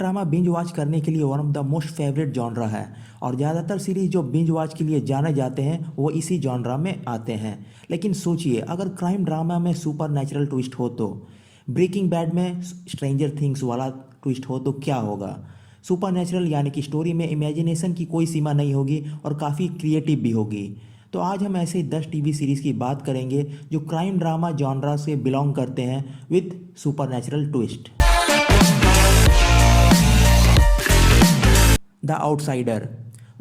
Drama binge watch करने के लिए one of the most favourite genre है और ज़्यादातर सीरीज जो बिंज वॉच के लिए जाने जाते हैं वो इसी जॉनरा में आते हैं। लेकिन सोचिए, अगर क्राइम ड्रामा में सुपर नेचुरल ट्विस्ट हो तो, ब्रेकिंग बैड में स्ट्रेंजर थिंग्स वाला ट्विस्ट हो तो क्या होगा। सुपर नेचुरल यानी कि स्टोरी में इमेजिनेशन की कोई सीमा नहीं होगी और काफ़ी क्रिएटिव भी होगी। तो आज हम ऐसे 10 टीवी सीरीज़ की बात करेंगे जो क्राइम ड्रामा जॉनरा से बिलोंग करते हैं with super natural twist. The outsider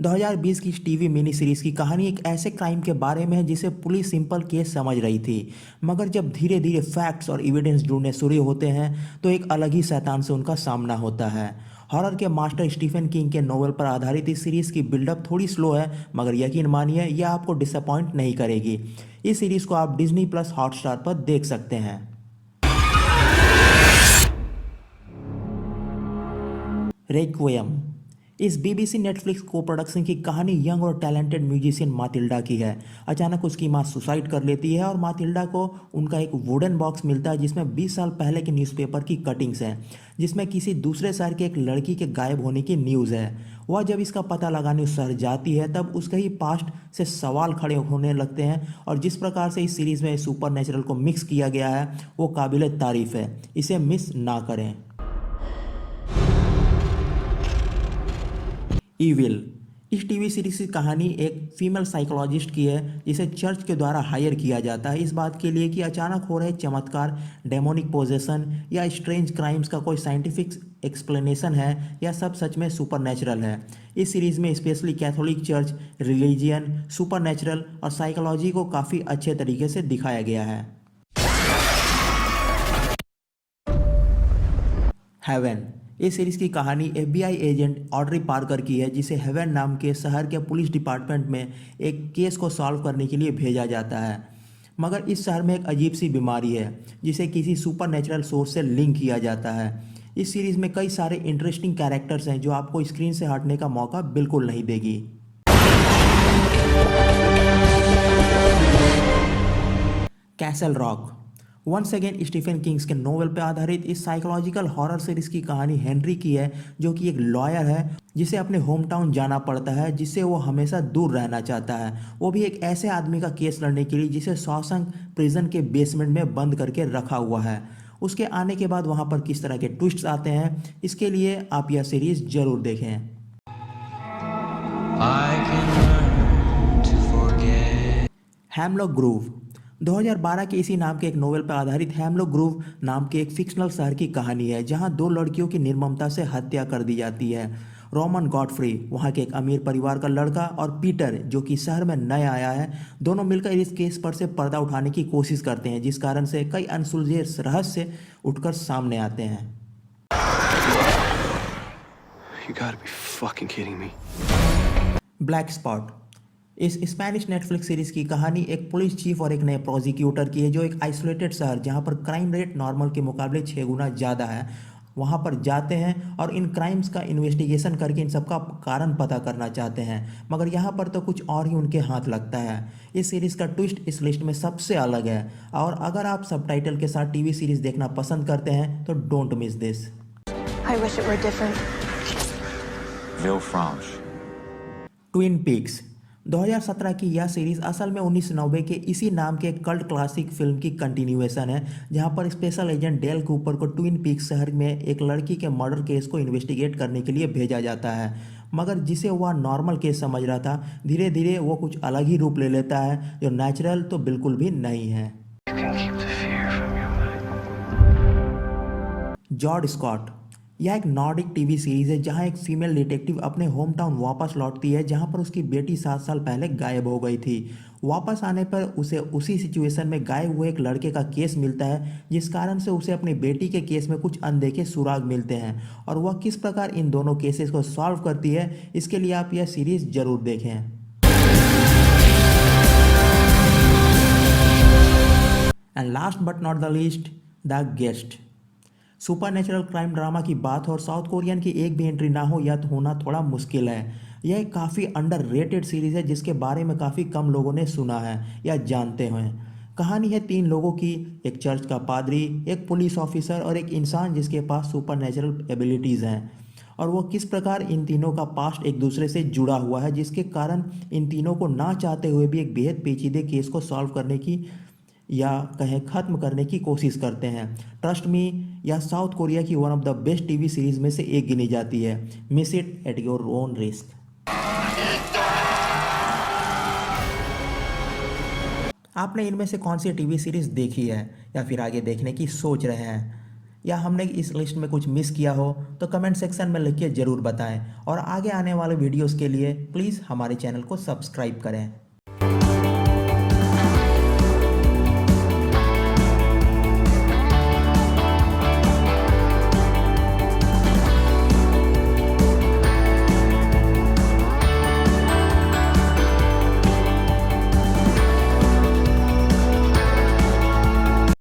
2020 की टीवी मिनी सीरीज की कहानी एक ऐसे क्राइम के बारे में है जिसे पुलिस सिंपल केस समझ रही थी, मगर जब धीरे धीरे फैक्ट्स और एविडेंस जुड़ने शुरू होते हैं तो एक अलग ही शैतान से उनका सामना होता है। हॉरर के मास्टर स्टीफन किंग के नोवेल पर आधारित इस सीरीज़ की बिल्डअप थोड़ी स्लो है, मगर यकीन मानिए यह आपको डिसअपॉइंट नहीं करेगी। इस सीरीज़ को आप डिज्नी प्लस हॉटस्टार पर देख सकते हैं। रेक्विएम इस बीबीसी नेटफ्लिक्स को प्रोडक्शन की कहानी यंग और टैलेंटेड म्यूजिशियन मातिल्डा की है। अचानक उसकी मां सुसाइड कर लेती है और मातिल्डा को उनका एक वुडन बॉक्स मिलता है जिसमें 20 साल पहले के न्यूज़पेपर की कटिंग्स हैं, जिसमें किसी दूसरे शहर के एक लड़की के गायब होने की न्यूज़ है। वह जब इसका पता लगाने उस शहर जाती है तब उसके ही पास्ट से सवाल खड़े होने लगते हैं और जिस प्रकार से इस सीरीज़ में सुपर नेचुरल को मिक्स किया गया है वो काबिल तारीफ़ है। इसे मिस ना करें। ईविल इस टीवी सीरीज की कहानी एक फीमेल साइकोलॉजिस्ट की है जिसे चर्च के द्वारा हायर किया जाता है इस बात के लिए कि अचानक हो रहे चमत्कार, डेमोनिक पोजेशन या स्ट्रेंज क्राइम्स का कोई साइंटिफिक एक्सप्लेनेशन है या सब सच में सुपरनैचुरल है। इस सीरीज़ में specially Catholic church, religion, supernatural और साइकोलॉजी को काफ़ी अच्छे तरीके से दिखाया गया है। हेवन इस सीरीज़ की कहानी FBI एजेंट ऑड्री पार्कर की है जिसे हेवन नाम के शहर के पुलिस डिपार्टमेंट में एक केस को सॉल्व करने के लिए भेजा जाता है, मगर इस शहर में एक अजीब सी बीमारी है जिसे किसी सुपर नेचुरल सोर्स से लिंक किया जाता है। इस सीरीज़ में कई सारे इंटरेस्टिंग कैरेक्टर्स हैं जो आपको स्क्रीन से हटने का मौका बिल्कुल नहीं देगी। Castle Rock once again Stephen King's के नोवेल पर आधारित इस साइकोलॉजिकल हॉरर सीरीज की कहानी हेनरी की है, जो कि एक लॉयर है जिसे अपने होम टाउन जाना पड़ता है जिससे वो हमेशा दूर रहना चाहता है, वो भी एक ऐसे आदमी का केस लड़ने के लिए जिसे शॉशैंक प्रिजन के बेसमेंट में बंद करके रखा हुआ है। उसके आने के बाद वहाँ पर किस तरह के ट्विस्ट्स आते हैं, इसके लिए आप यह सीरीज जरूर देखें। हेमलॉक ग्रोव 2012 के इसी नाम के एक नोवेल पर आधारित हेमलॉक ग्रोव नाम के एक फिक्शनल शहर की कहानी है जहां दो लड़कियों की निर्ममता से हत्या कर दी जाती है। रोमन गॉडफ्री वहां के एक अमीर परिवार का लड़का और पीटर जो कि शहर में नया आया है, दोनों मिलकर इस केस पर से पर्दा उठाने की कोशिश करते हैं, जिस कारण से कई अनसुलझे रहस्य उठकर सामने आते हैं। You gotta be fucking kidding me. Black spot इस स्पेनिश नेटफ्लिक्स सीरीज की कहानी एक पुलिस चीफ और एक नए प्रोसिक्यूटर की है जो एक आइसोलेटेड शहर जहां पर क्राइम रेट नॉर्मल के मुकाबले 6 गुना ज़्यादा है वहां पर जाते हैं और इन क्राइम्स का इन्वेस्टिगेशन करके इन सबका कारण पता करना चाहते हैं, मगर यहाँ पर तो कुछ और ही उनके हाथ लगता है। इस सीरीज़ का ट्विस्ट इस लिस्ट में सबसे अलग है और अगर आप सबटाइटल के साथ टीवी सीरीज़ देखना पसंद करते हैं तो don't miss this. Twin peaks 2017 की यह सीरीज़ असल में 1990 के इसी नाम के एक कल्ट क्लासिक फिल्म की कंटिन्यूएशन है, जहां पर स्पेशल एजेंट डेल कूपर को ट्विन पीक्स शहर में एक लड़की के मर्डर केस को इन्वेस्टिगेट करने के लिए भेजा जाता है, मगर जिसे वह नॉर्मल केस समझ रहा था धीरे धीरे वो कुछ अलग ही रूप ले लेता है जो नेचुरल तो बिल्कुल भी नहीं है। जॉर्ड स्कॉट यह एक नॉर्डिक टीवी सीरीज़ है जहां एक फीमेल डिटेक्टिव अपने होम टाउन वापस लौटती है जहां पर उसकी बेटी 7 साल पहले गायब हो गई थी। वापस आने पर उसे उसी सिचुएशन में गायब हुए एक लड़के का केस मिलता है, जिस कारण से उसे अपनी बेटी के केस में कुछ अनदेखे सुराग मिलते हैं और वह किस प्रकार इन दोनों केसेस को सॉल्व करती है, इसके लिए आप यह सीरीज़ जरूर देखें। And last but not the least, the guest super natural crime drama की बात हो और साउथ कोरियन की एक भी एंट्री ना हो या तो होना थोड़ा मुश्किल है। यह एक काफ़ी अंडररेटेड सीरीज़ है जिसके बारे में काफ़ी कम लोगों ने सुना है या जानते हैं। कहानी है 3 लोगों की, एक चर्च का पादरी, एक पुलिस ऑफिसर और एक इंसान जिसके पास सुपर नेचुरल एबिलिटीज़ हैं। और वो किस प्रकार इन तीनों का पास्ट एक दूसरे से जुड़ा हुआ है, जिसके कारण इन तीनों को ना चाहते हुए भी एक बेहद पेचीदे केस को सॉल्व करने की या कहें ख़त्म करने की कोशिश करते हैं। ट्रस्ट मी, यह साउथ कोरिया की one of the best TV series में से एक गिनी जाती है। Miss it at your own risk. आपने इनमें से कौन सी टीवी सीरीज देखी है या फिर आगे देखने की सोच रहे हैं, या हमने इस लिस्ट में कुछ मिस किया हो तो कमेंट सेक्शन में लिख के ज़रूर बताएं और आगे आने वाले वीडियोस के लिए प्लीज़ हमारे चैनल को सब्सक्राइब करें।